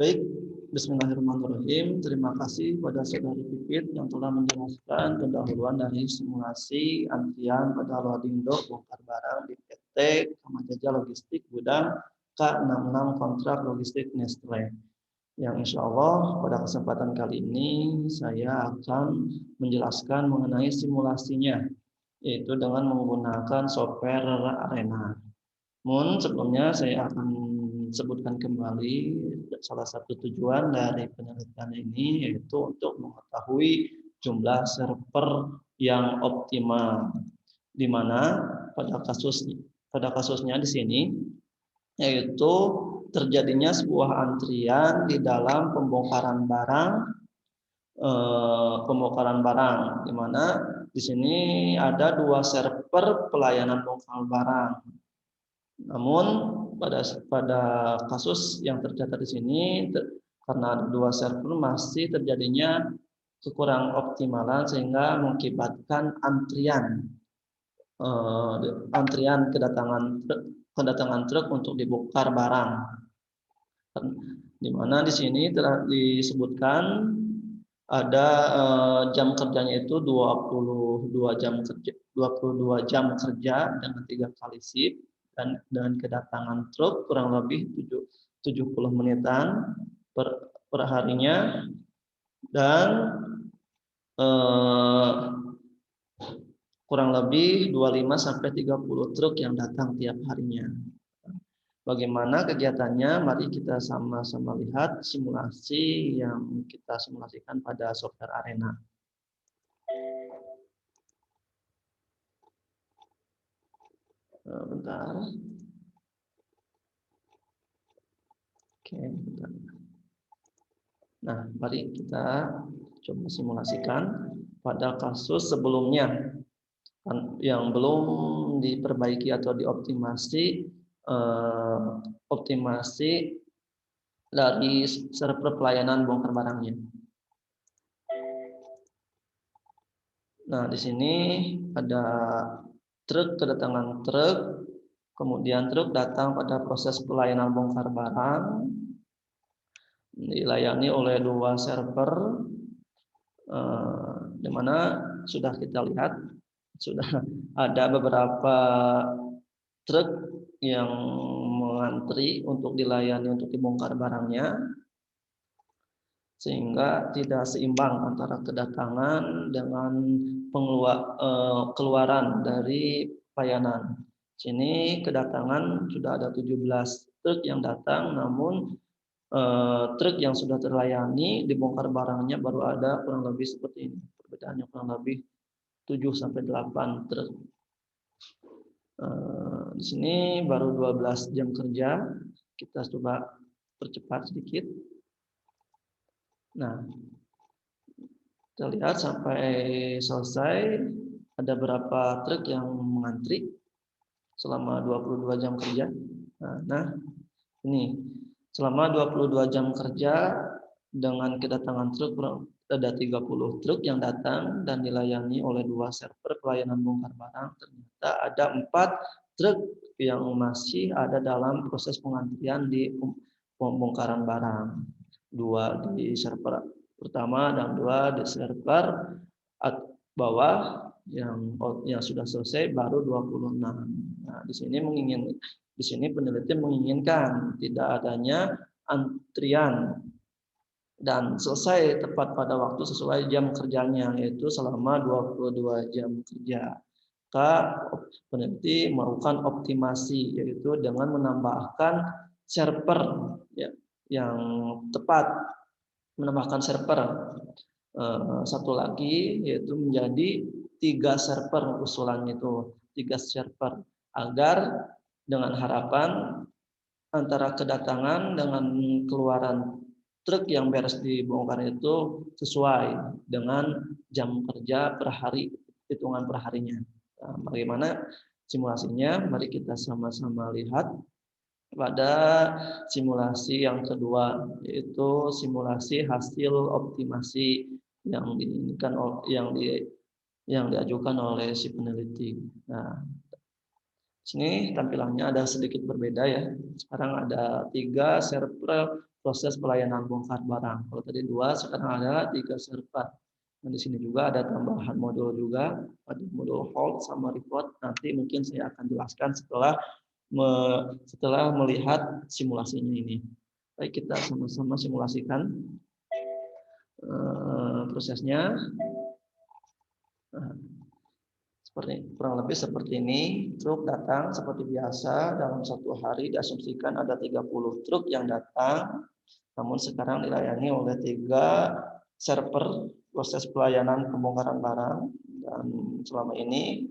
Baik, Bismillahirrahmanirrahim. Terima kasih pada Saudari Pipit yang telah menjelaskan pendahuluan dari simulasi antrian pada loading dock bongkar barang di PT Kamajaja Logistik Gudang K66 Kontrak Logistik Nestle. Yang insya Allah pada kesempatan kali ini saya akan menjelaskan mengenai simulasinya, yaitu dengan menggunakan software Arena. Namun sebelumnya saya akan sebutkan kembali salah satu tujuan dari penelitian ini, yaitu untuk mengetahui jumlah server yang optimal, di mana pada kasusnya di sini yaitu terjadinya sebuah antrian di dalam pembongkaran barang, di mana di sini ada dua server pelayanan bongkar barang. Namun pada kasus yang tercatat di sini, karena ada dua server masih terjadinya kekurang optimalan sehingga mengakibatkan antrian kedatangan truk untuk dibongkar barang. Di mana di sini telah disebutkan ada jam kerjanya itu 22 jam kerja dengan 3 kali shift, dan dengan kedatangan truk kurang lebih 70 menitan per harinya, dan kurang lebih 25 sampai 30 truk yang datang tiap harinya. Bagaimana kegiatannya? Mari kita sama-sama lihat simulasi yang kita simulasikan pada software Arena. Bentar. Oke, bentar. Nah, mari kita coba simulasikan pada kasus sebelumnya yang belum diperbaiki atau dioptimasi dari server pelayanan bongkar barangnya. Nah, di sini ada kedatangan truk, kemudian truk datang pada proses pelayanan bongkar barang, dilayani oleh dua server, di mana sudah kita lihat sudah ada beberapa truk yang mengantri untuk dilayani untuk dibongkar barangnya, sehingga tidak seimbang antara kedatangan dengan keluaran dari pelayanan. Sini kedatangan sudah ada 17 truk yang datang, namun truk yang sudah terlayani dibongkar barangnya baru ada kurang lebih seperti ini. Perbedaannya kurang lebih 7 sampai 8 truk. Di sini baru 12 jam kerja. Kita coba percepat sedikit. Nah, kita lihat sampai selesai ada berapa truk yang mengantri selama 22 jam kerja. Nah, ini selama 22 jam kerja dengan kedatangan truk ada 30 truk yang datang dan dilayani oleh dua server pelayanan bongkar barang. Ternyata ada 4 truk yang masih ada dalam proses pengantrian di pembongkaran barang. 2 di server pertama dan 2 di server bawah yang sudah selesai baru 26. Nah, di sini peneliti menginginkan tidak adanya antrian dan selesai tepat pada waktu sesuai jam kerjanya, yaitu selama 22 jam kerja. Maka peneliti melakukan optimasi, yaitu dengan menambahkan server yang tepat, menambahkan server satu lagi, yaitu menjadi 3 server usulannya itu 3 server, agar dengan harapan antara kedatangan dengan keluaran truk yang beres dibongkar itu sesuai dengan jam kerja per hari, hitungan per harinya. Nah, bagaimana simulasinya? Mari kita sama-sama lihat pada simulasi yang kedua, yaitu simulasi hasil optimasi yang diinginkan yang diajukan oleh si peneliti. Nah, sini tampilannya ada sedikit berbeda ya. Sekarang ada 3 server proses pelayanan bongkar barang. Kalau tadi 2, sekarang ada 3 server. Nah, di sini juga ada tambahan modul juga, ada modul hold sama report. Nanti mungkin saya akan jelaskan setelah melihat simulasinya ini. Baik, kita sama-sama simulasikan prosesnya. Nah, kurang lebih seperti ini. Truk datang seperti biasa, dalam 1 hari diasumsikan ada 30 truk yang datang. Namun sekarang dilayani oleh 3 server proses pelayanan pembongkaran barang, dan selama ini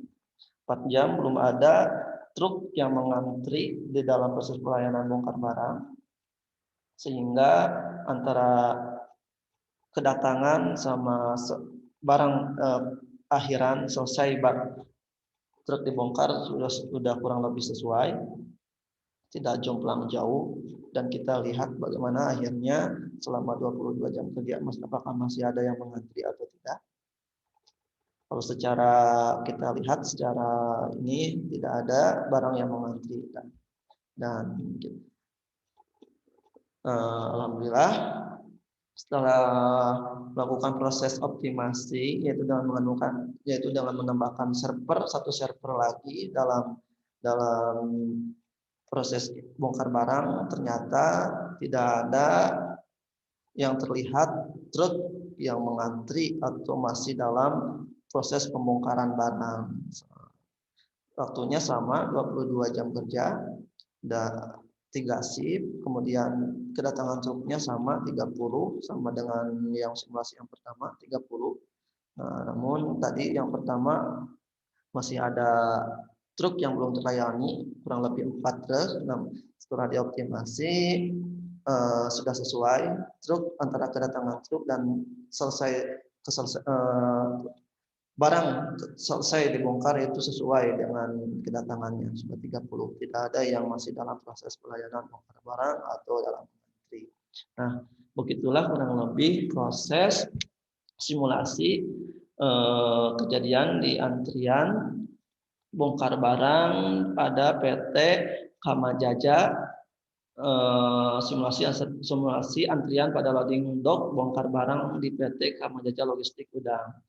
4 jam belum ada truk yang mengantri di dalam proses pelayanan bongkar barang, sehingga antara kedatangan sama barang akhiran selesai truk dibongkar sudah kurang lebih sesuai, tidak jomplang jauh. Dan kita lihat bagaimana akhirnya selama 22 jam kerja, apakah masih ada yang mengantri atau tidak. Kalau secara kita lihat secara ini tidak ada barang yang mengantri, dan alhamdulillah setelah melakukan proses optimasi, yaitu dengan menambahkan satu server lagi dalam proses bongkar barang, ternyata tidak ada yang terlihat truk yang mengantri atau masih dalam proses pembongkaran barang. Waktunya sama 22 jam kerja, dan 3 shift, kemudian kedatangan truknya sama 30, sama dengan yang simulasi yang pertama 30. Namun tadi yang pertama masih ada truk yang belum terlayani, kurang lebih 4 truk. Setelah dioptimasi sudah sesuai truk, antara kedatangan truk dan barang selesai dibongkar itu sesuai dengan kedatangannya, sudah 30. Tidak ada yang masih dalam proses pelayanan bongkar barang atau dalam antri. Nah, begitulah kurang lebih proses simulasi kejadian di antrian bongkar barang pada PT Kamajaja, simulasi antrian pada loading dock bongkar barang di PT Kamajaja Logistik Gudang.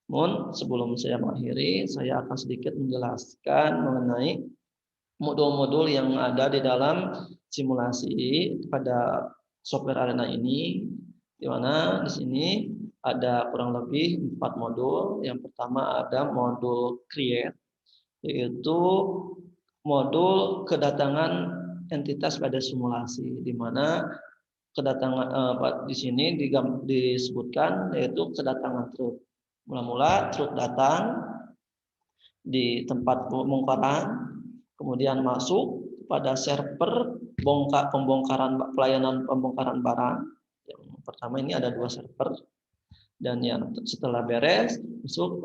Namun sebelum saya mengakhiri, saya akan sedikit menjelaskan mengenai modul-modul yang ada di dalam simulasi pada software Arena ini, di mana di sini ada kurang lebih 4 modul. Yang pertama ada modul create, yaitu modul kedatangan entitas pada simulasi, di mana kedatangan di sini disebutkan yaitu kedatangan truk. Mula-mula truk datang di tempat pembongkaran, kemudian masuk pada server pelayanan pembongkaran barang. Yang pertama ini ada 2 server, dan yang setelah beres masuk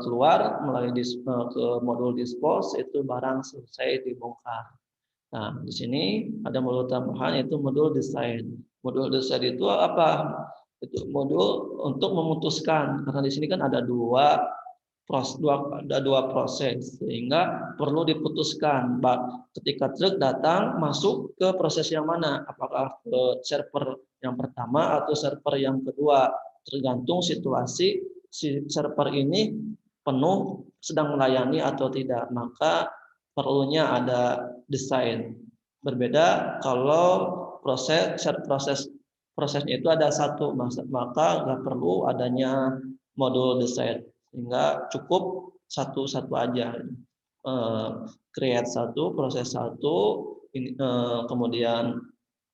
keluar melalui ke modul dispose, itu barang selesai dibongkar. Nah, di sini ada modul tambahan yaitu modul desain. Modul desain itu apa? Itu modul untuk memutuskan, karena di sini kan ada dua proses, sehingga perlu diputuskan ketika truk datang masuk ke proses yang mana, apakah ke server yang pertama atau server yang kedua, tergantung situasi si server ini penuh sedang melayani atau tidak, maka perlunya ada desain. Berbeda kalau prosesnya itu ada satu, maka nggak perlu adanya modul desain, sehingga cukup satu aja. Create satu, proses satu, kemudian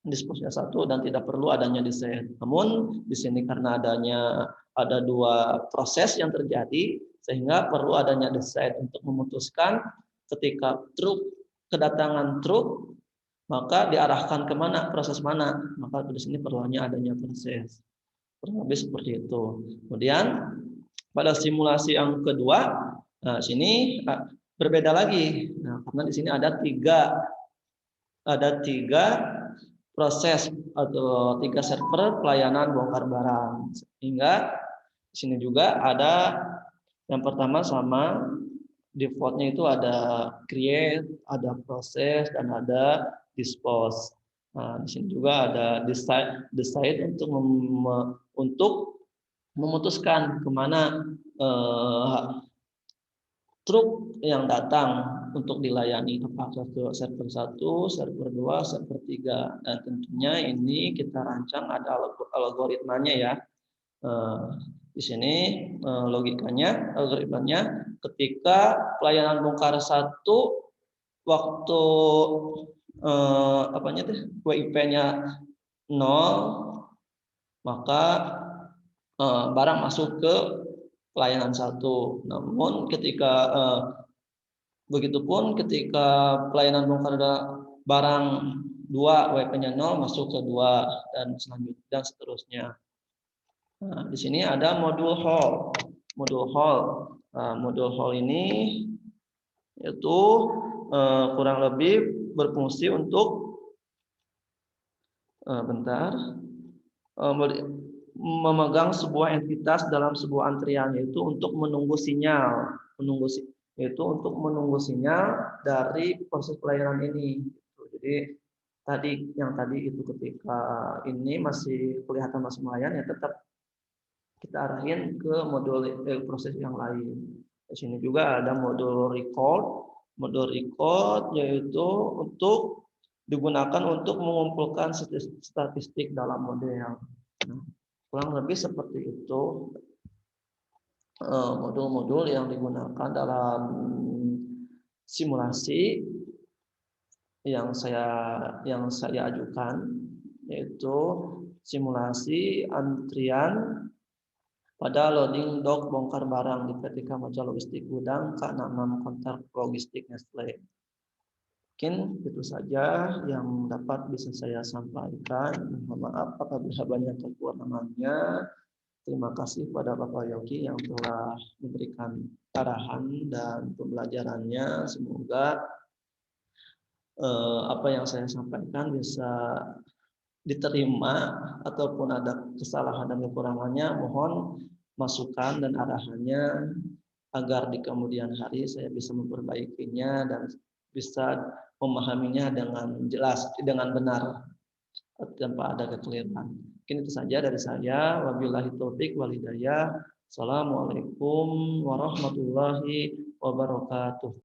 dispose-nya satu, dan tidak perlu adanya desain. Namun di sini karena ada 2 proses yang terjadi, sehingga perlu adanya desain untuk memutuskan ketika kedatangan truk, maka diarahkan kemana, proses mana, maka di sini perlunya adanya proses. Kurang lebih seperti itu. Kemudian pada simulasi yang kedua, nah sini berbeda lagi. Nah, karena di sini ada tiga proses atau 3 server pelayanan bongkar barang. Sehingga di sini juga ada yang pertama sama defaultnya itu ada create, ada proses, dan ada dispose. Nah, di sini juga ada decide untuk memutuskan kemana truk yang datang untuk dilayani, apakah ke server 1, server 2, server 3, dan tentunya ini kita rancang ada algoritmanya ya. Di sini logikanya, algoritmanya ketika pelayanan bongkar 1 waktu apanya tuh WIP-nya 0, maka barang masuk ke pelayanan 1. Namun ketika begitupun ketika pelayanan bongkar ada barang 2 WP-nya 0 masuk ke 2 dan selanjutnya dan seterusnya. Nah, di sini ada modul hold. Modul hold ini yaitu kurang lebih berfungsi untuk memegang sebuah entitas dalam sebuah antrian, yaitu untuk menunggu sinyal, yaitu untuk menunggu sinyal dari proses pelayanan ini. Jadi tadi itu ketika ini masih kelihatan masih melayani, ya tetap kita arahin ke modul proses yang lain. Di sini juga ada modul record. Modul record yaitu untuk digunakan untuk mengumpulkan statistik dalam model. Nah, kurang lebih seperti itu modul-modul yang digunakan dalam simulasi yang saya ajukan, yaitu simulasi antrian pada loading dock bongkar barang di PT Kamaja Logistik Gudang K66 Kontrak Logistik Nestle. Mungkin itu saja yang dapat bisa saya sampaikan. Mohon maaf apabila banyak kekurangannya. Terima kasih pada Bapak Yogi yang telah memberikan arahan dan pembelajarannya. Semoga apa yang saya sampaikan bisa diterima, ataupun ada kesalahan dan kekurangannya, mohon masukan dan arahannya agar di kemudian hari saya bisa memperbaikinya dan bisa memahaminya dengan jelas, dengan benar, tanpa ada kekeliruan. Mungkin itu saja dari saya. Wabillahi taufik wal hidayah. Assalamualaikum warahmatullahi wabarakatuh.